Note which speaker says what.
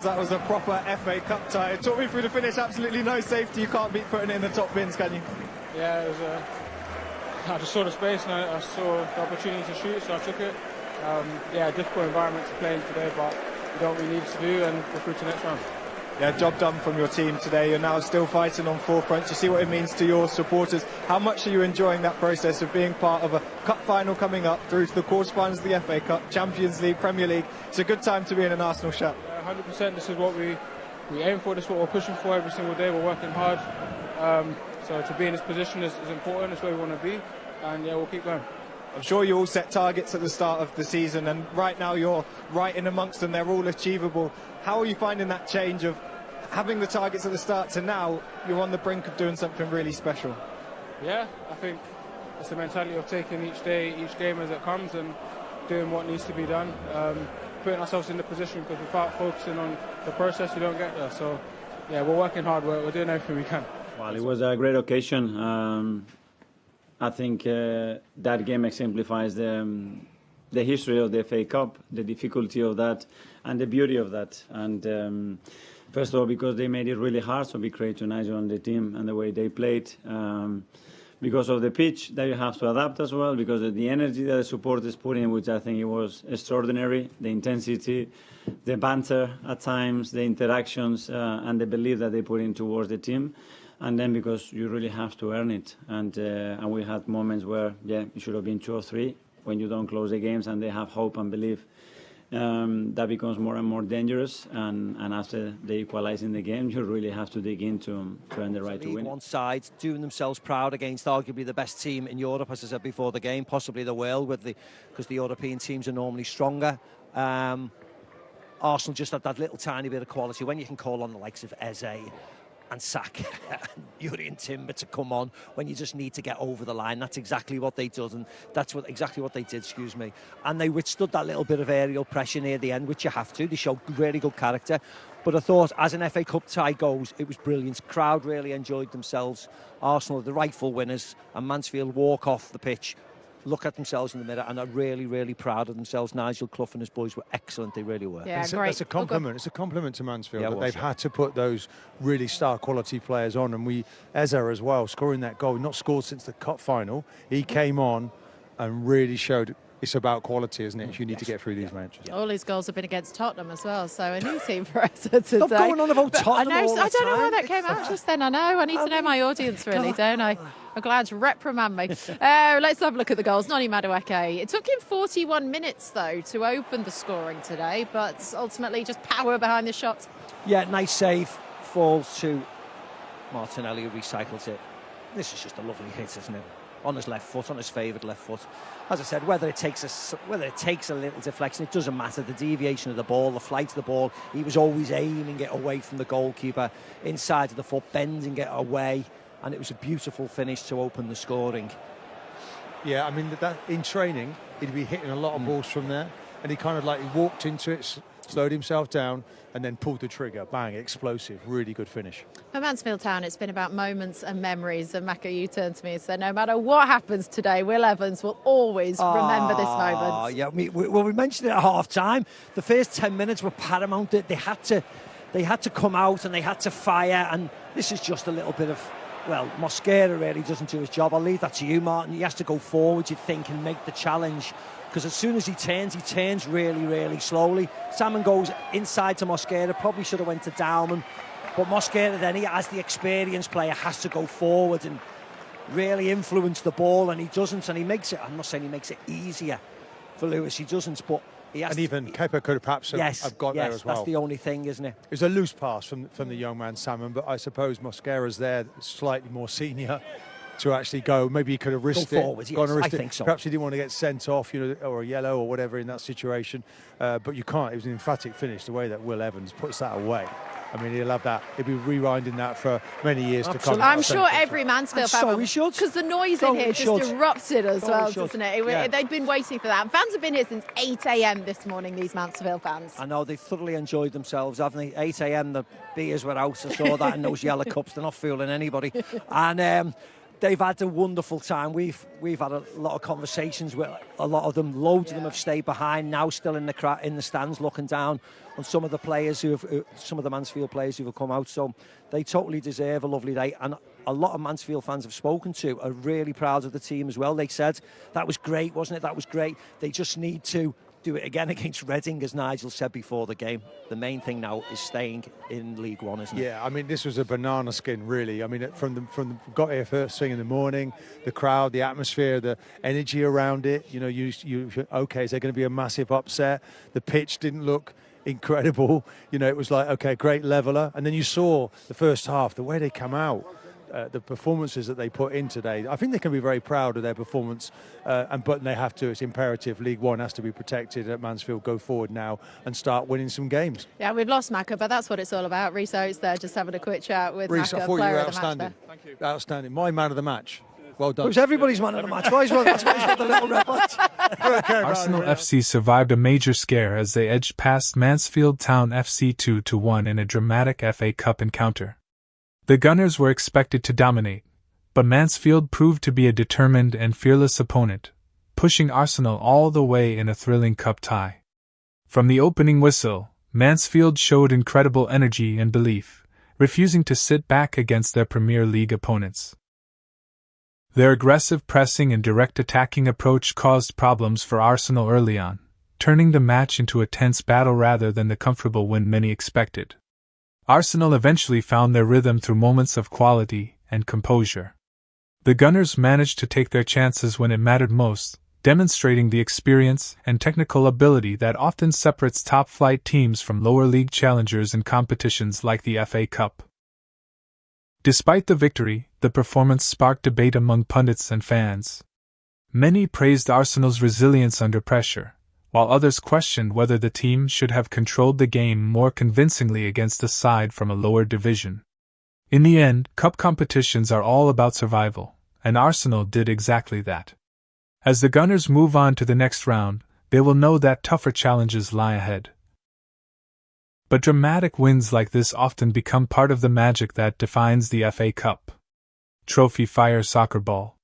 Speaker 1: That was a proper FA Cup tie. Talk me through the finish. Absolutely no safety. You can't beat putting it in the top bins, can you?
Speaker 2: Yeah, it was. I just saw the space and I saw the opportunity to shoot, so I took it. Yeah, difficult environment to play in today, but we don't really need to do, and we're through to the next round.
Speaker 1: Yeah, job done from your team today. You're now still fighting on four fronts. You see what it means to your supporters. How much are you enjoying that process of being part of a cup final coming up through to the quarterfinals of the FA Cup, Champions League, Premier League? It's a good time to be in an Arsenal shirt.
Speaker 2: 100%. This is what we aim for. This is what we're pushing for every single day. We're working hard. So to be in this position is important. It's where we want to be. And yeah, we'll keep going.
Speaker 1: I'm sure you all set targets at the start of the season, and right now you're right in amongst them. They're all achievable. How are you finding that change of having the targets at the start to now you're on the brink of doing something really special?
Speaker 2: Yeah, I think it's the mentality of taking each day, each game as it comes, and doing what needs to be done. Putting ourselves in the position, because without focusing on the process, you don't get there. So yeah, we're working hard. We're doing everything we can.
Speaker 3: Well, it was a great occasion. I think that game exemplifies the history of the FA Cup, the difficulty of that, and the beauty of that. And first of all, because they made it really hard, so we congratulate on the team and the way they played. Because of the pitch that you have to adapt as well, because of the energy that the supporters put in, which I think it was extraordinary, the intensity, the banter at times, the interactions, and the belief that they put in towards the team. And then because you really have to earn it. And we had moments where, yeah, it should have been 2 or 3 when you don't close the games and they have hope and belief. That becomes more and more dangerous, and after they equalise in the game, you really have to dig in to earn the right to win.
Speaker 4: One side doing themselves proud against arguably the best team in Europe, as I said before the game, possibly the world, because the European teams are normally stronger. Arsenal just had that little tiny bit of quality when you can call on the likes of Eze and Saka and Yuri and Timber to come on when you just need to get over the line. That's exactly what they did, and that's exactly what they did, excuse me. And they withstood that little bit of aerial pressure near the end, which you have to. They showed really good character. But I thought, as an FA Cup tie goes, it was brilliant. Crowd really enjoyed themselves. Arsenal are the rightful winners, and Mansfield walk off the pitch, look at themselves in the mirror, and are really, really proud of themselves. Nigel Clough and his boys were excellent. They really were.
Speaker 5: Yeah, great. It's a compliment. It's a compliment to Mansfield that they've had to put those really star quality players on. And Eze as well, scoring that goal, not scored since the cup final. He came on and really showed it's about quality, isn't it? You need to get through these matches.
Speaker 6: All his goals have been against Tottenham as well, so a new team for us today.
Speaker 4: Stop going on about Tottenham all the time.
Speaker 6: I don't know why that came out just then. I need to know my audience, really, don't I? I'm glad to reprimand me. Let's have a look at the goals. Noni Madueke. It took him 41 minutes, though, to open the scoring today, but ultimately just power behind the shots.
Speaker 4: Yeah, nice save. Falls to Martinelli, who recycles it. This is just a lovely hit, isn't it? On his left foot, on his favoured left foot. As I said, whether it takes a little deflection, it doesn't matter. The deviation of the ball, the flight of the ball, he was always aiming it away from the goalkeeper, inside of the foot, bending it away, and it was a beautiful finish to open the scoring.
Speaker 5: Yeah, I mean, that in training, he'd be hitting a lot of balls from there, and he kind of like he walked into it, slowed himself down, and then pulled the trigger. Bang, explosive, really good finish.
Speaker 6: For Mansfield Town, it's been about moments and memories. And Maka, you turned to me and said, no matter what happens today, Will Evans will always remember this moment.
Speaker 4: Yeah, we mentioned it at half-time. The first 10 minutes were paramount. They had to come out and they had to fire. And this is just a little bit of, well, Mosquera really doesn't do his job. I'll leave that to you, Martin. He has to go forward, you'd think, and make the challenge. Because as soon as he turns really, really slowly. Salmon goes inside to Mosquera, probably should have went to Dalman. But Mosquera then, he, as the experienced player, has to go forward and really influence the ball, and he doesn't, and he makes it, I'm not saying he makes it easier for Lewis, he doesn't, but he has
Speaker 5: and even Kepa could have perhaps have got there as well.
Speaker 4: That's the only thing, isn't it?
Speaker 5: It was a loose pass from the young man, Salmon, but I suppose Mosquera's there, slightly more senior, to actually go. Maybe he could have risked
Speaker 4: forward,
Speaker 5: it.
Speaker 4: yes, I think so.
Speaker 5: Perhaps he didn't want to get sent off, or a yellow or whatever in that situation. But you can't. It was an emphatic finish. The way that Will Evans puts that away. I mean, he'll have that. He'll be rewinding that for many years to come.
Speaker 6: I'm sure every Mansfield fan will.
Speaker 4: Should.
Speaker 6: Because the noise in here just erupted as well, doesn't it?
Speaker 4: Yeah.
Speaker 6: They've been waiting for that. Fans have been here since 8 a.m. this morning, these Mansfield fans.
Speaker 4: I know, they've thoroughly enjoyed themselves, haven't they? 8 a.m, the beers were out. I saw that in those yellow cups. They're not fooling anybody. And they've had a wonderful time. We've had a lot of conversations with a lot of them. Loads of them have stayed behind, now still in the stands looking down on some of the players some of the Mansfield players who have come out. So they totally deserve a lovely day. And a lot of Mansfield fans I've spoken to are really proud of the team as well. They said, that was great, wasn't it? That was great. They just need to do it again against Reading, as Nigel said before the game. The main thing now is staying in League One, isn't it?
Speaker 5: Yeah, I mean, this was a banana skin, really. I mean, got here first thing in the morning, the crowd, the atmosphere, the energy around it. You know, okay, is there going to be a massive upset? The pitch didn't look incredible. You know, it was like, okay, great leveler. And then you saw the first half, the way they come out. The performances that they put in today, I think they can be very proud of their performance, but they have to. It's imperative. League One has to be protected at Mansfield. Go forward now and start winning some games.
Speaker 6: Yeah, we've lost Macca, but that's what it's all about. Rhys Oates there, just having a quick chat with
Speaker 5: Rhys,
Speaker 6: Macca,
Speaker 5: I thought you
Speaker 6: player
Speaker 5: were
Speaker 6: of the match
Speaker 5: outstanding.
Speaker 6: there.
Speaker 2: Thank you.
Speaker 5: Outstanding. My man of the match. Well done.
Speaker 4: It was everybody's man of the match. That's why he's got the little red light.
Speaker 7: Arsenal FC survived a major scare as they edged past Mansfield Town FC 2-1 in a dramatic FA Cup encounter. The Gunners were expected to dominate, but Mansfield proved to be a determined and fearless opponent, pushing Arsenal all the way in a thrilling cup tie. From the opening whistle, Mansfield showed incredible energy and belief, refusing to sit back against their Premier League opponents. Their aggressive pressing and direct attacking approach caused problems for Arsenal early on, turning the match into a tense battle rather than the comfortable win many expected. Arsenal eventually found their rhythm through moments of quality and composure. The Gunners managed to take their chances when it mattered most, demonstrating the experience and technical ability that often separates top-flight teams from lower league challengers in competitions like the FA Cup. Despite the victory, the performance sparked debate among pundits and fans. Many praised Arsenal's resilience under pressure, while others questioned whether the team should have controlled the game more convincingly against a side from a lower division. In the end, cup competitions are all about survival, and Arsenal did exactly that. As the Gunners move on to the next round, they will know that tougher challenges lie ahead. But dramatic wins like this often become part of the magic that defines the FA Cup. Trophy Fire Soccer Ball.